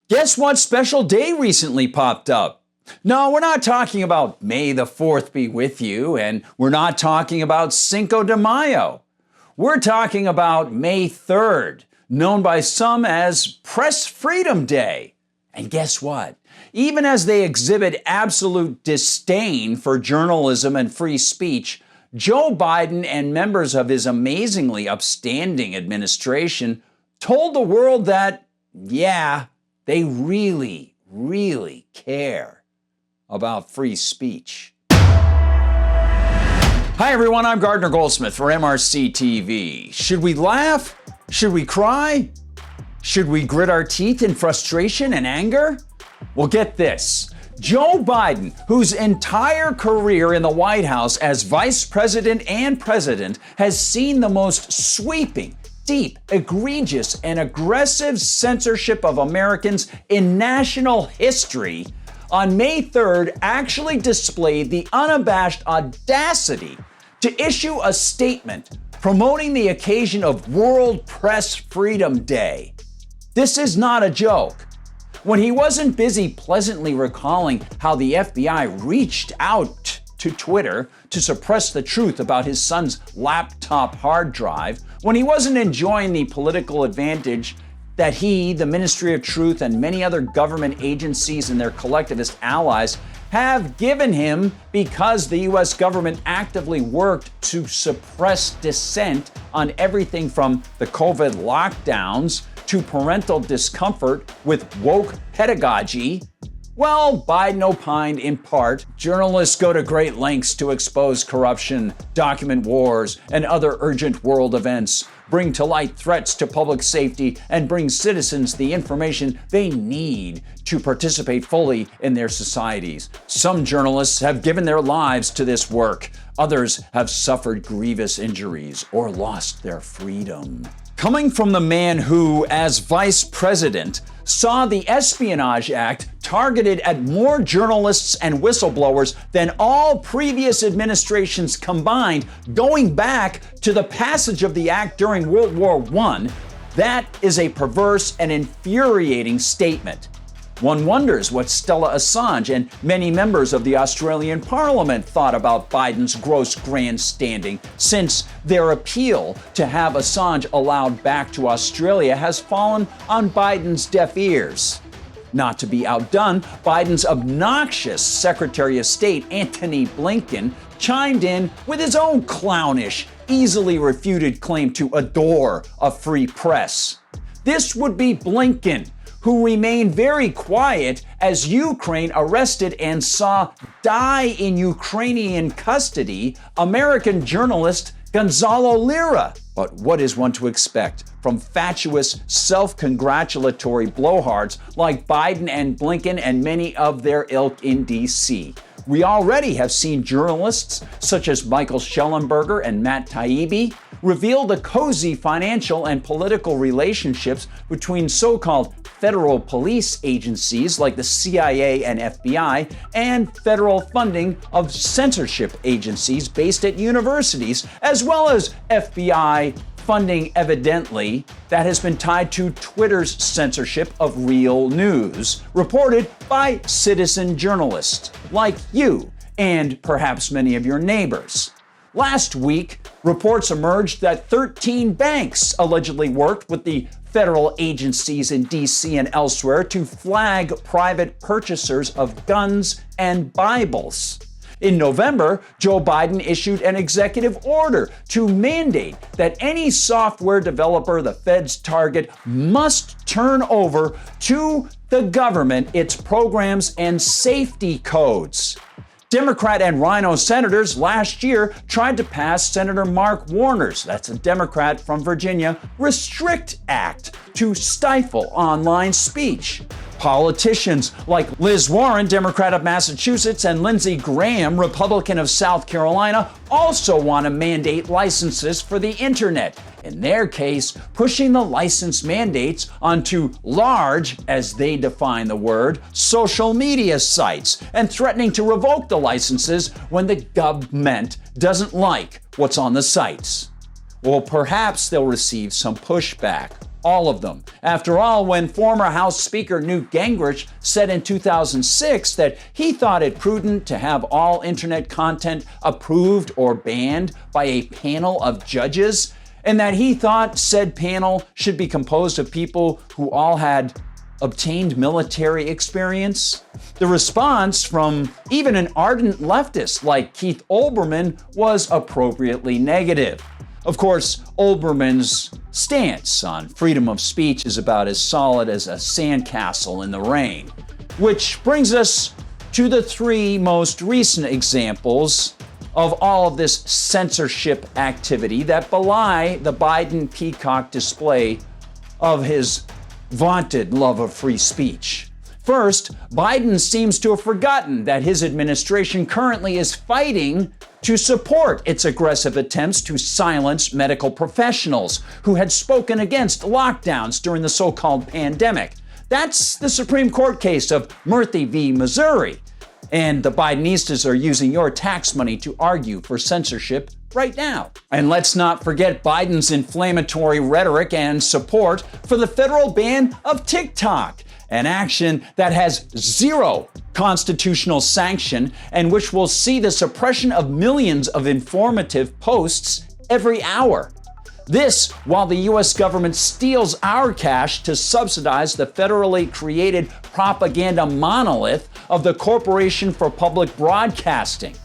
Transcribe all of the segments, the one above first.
Guess what special day recently popped up? No, we're not talking about May the 4th be with you, and we're not talking about Cinco de Mayo. We're talking about May 3rd, known by some as Press Freedom Day. And guess what? Even as they exhibit absolute disdain for journalism and free speech, Joe Biden and members of his amazingly upstanding administration told the world that, yeah, they really, really care about free speech. Hi everyone, I'm Gardner Goldsmith for MRC-TV. Should we laugh? Should we cry? Should we grit our teeth in frustration and anger? Well, get this. Joe Biden, whose entire career in the White House as vice president and president has seen the most sweeping, deep, egregious, and aggressive censorship of Americans in national history, on May 3rd actually displayed the unabashed audacity to issue a statement promoting the occasion of World Press Freedom Day. This is not a joke. When he wasn't busy pleasantly recalling how the FBI reached out to Twitter to suppress the truth about his son's laptop hard drive, when he wasn't enjoying the political advantage that he, the Ministry of Truth, and many other government agencies and their collectivist allies have given him because the U.S. government actively worked to suppress dissent on everything from the COVID lockdowns to parental discomfort with woke pedagogy, well, Biden opined in part, journalists go to great lengths to expose corruption, document wars, and other urgent world events, bring to light threats to public safety, and bring citizens the information they need to participate fully in their societies. Some journalists have given their lives to this work. Others have suffered grievous injuries or lost their freedom. Coming from the man who, as vice president, saw the Espionage Act targeted at more journalists and whistleblowers than all previous administrations combined, going back to the passage of the act during World War I, that is a perverse and infuriating statement. One wonders what Stella Assange and many members of the Australian Parliament thought about Biden's gross grandstanding, since their appeal to have Assange allowed back to Australia has fallen on Biden's deaf ears. Not to be outdone, Biden's obnoxious Secretary of State, Antony Blinken, chimed in with his own clownish, easily refuted claim to adore a free press. This would be Blinken, who remained very quiet as Ukraine arrested and saw die in Ukrainian custody American journalist Gonzalo Lira. But what is one to expect from fatuous, self-congratulatory blowhards like Biden and Blinken and many of their ilk in D.C.? We already have seen journalists such as Michael Schellenberger and Matt Taibbi reveal the cozy financial and political relationships between so-called federal police agencies like the CIA and FBI and federal funding of censorship agencies based at universities, as well as FBI funding, evidently, that has been tied to Twitter's censorship of real news, reported by citizen journalists like you and perhaps many of your neighbors. Last week, reports emerged that 13 banks allegedly worked with the federal agencies in D.C. and elsewhere to flag private purchasers of guns and Bibles. In November, Joe Biden issued an executive order to mandate that any software developer the feds target must turn over to the government its programs and safety codes. Democrat and Rhino senators last year tried to pass Senator Mark Warner's, that's a Democrat from Virginia, Restrict Act to stifle online speech. Politicians like Liz Warren, Democrat of Massachusetts, and Lindsey Graham, Republican of South Carolina, also want to mandate licenses for the internet. In their case, pushing the license mandates onto large, as they define the word, social media sites, and threatening to revoke the licenses when the government doesn't like what's on the sites. Well, perhaps they'll receive some pushback. All of them. After all, when former House Speaker Newt Gingrich said in 2006 that he thought it prudent to have all internet content approved or banned by a panel of judges, and that he thought said panel should be composed of people who all had obtained military experience, the response from even an ardent leftist like Keith Olbermann was appropriately negative. Of course, Olbermann's stance on freedom of speech is about as solid as a sandcastle in the rain. Which brings us to the three most recent examples of all of this censorship activity that belie the Biden peacock display of his vaunted love of free speech. First, Biden seems to have forgotten that his administration currently is fighting to support its aggressive attempts to silence medical professionals who had spoken against lockdowns during the so-called pandemic. That's the Supreme Court case of MRC v. Missouri. And the Bidenistas are using your tax money to argue for censorship right now. And let's not forget Biden's inflammatory rhetoric and support for the federal ban of TikTok, an action that has zero constitutional sanction and which will see the suppression of millions of informative posts every hour. This while the U.S. government steals our cash to subsidize the federally created propaganda monolith of the Corporation for Public Broadcasting.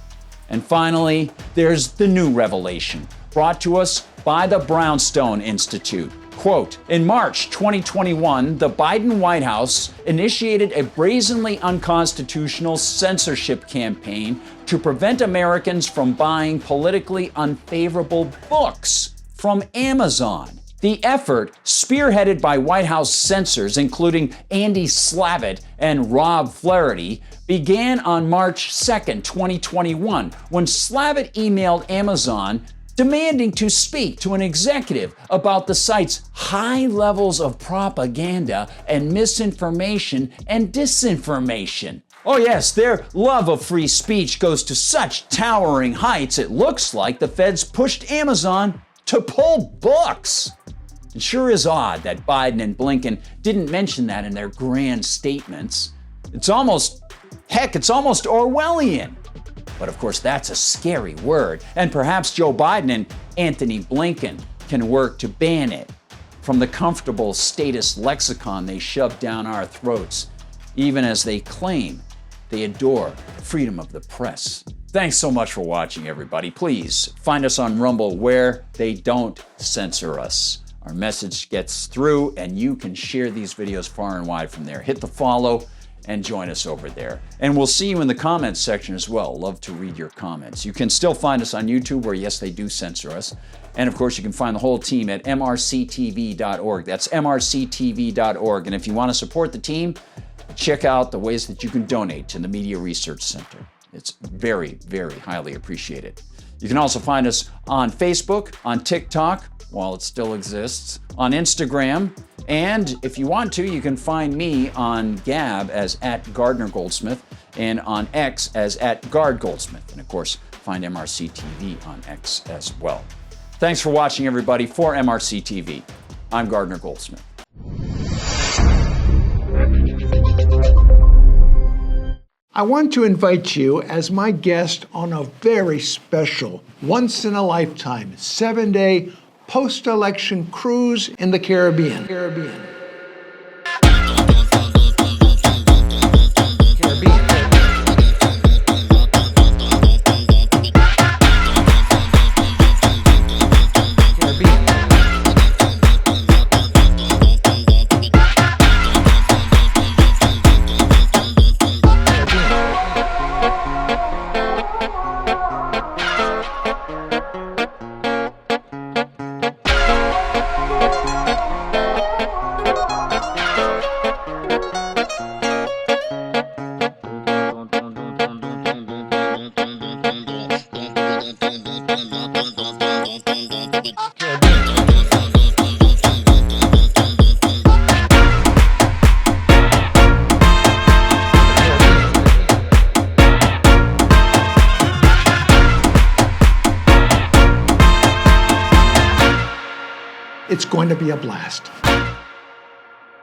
And finally, there's the new revelation brought to us by the Brownstone Institute. Quote, in March 2021, the Biden White House initiated a brazenly unconstitutional censorship campaign to prevent Americans from buying politically unfavorable books from Amazon. The effort, spearheaded by White House censors, including Andy Slavitt and Rob Flaherty, began on March 2nd, 2021, when Slavitt emailed Amazon demanding to speak to an executive about the site's high levels of propaganda and misinformation and disinformation. Oh yes, their love of free speech goes to such towering heights it looks like the feds pushed Amazon to pull books. It sure is odd that Biden and Blinken didn't mention that in their grand statements. It's almost Orwellian. But of course, that's a scary word, and perhaps Joe Biden and Anthony Blinken can work to ban it from the comfortable status lexicon they shove down our throats, even as they claim they adore freedom of the press. Thanks so much for watching, everybody. Please find us on Rumble where they don't censor us. Our message gets through, and you can share these videos far and wide from there. Hit the follow and join us over there. And we'll see you in the comments section as well. Love to read your comments. You can still find us on YouTube where, yes, they do censor us. And of course, you can find the whole team at MRCTV.org. That's MRCTV.org. And if you want to support the team, check out the ways that you can donate to the Media Research Center. It's very, very highly appreciated. You can also find us on Facebook, on TikTok, while it still exists, on Instagram, and if you want to, you can find me on Gab as @GardnerGoldsmith and on X as @GuardGoldsmith. And of course, find MRC-TV on X as well. Thanks for watching, everybody. For MRC-TV, I'm Gardner Goldsmith. I want to invite you as my guest on a very special, once-in-a-lifetime, 7-day post-election cruise in the Caribbean. It's going to be a blast.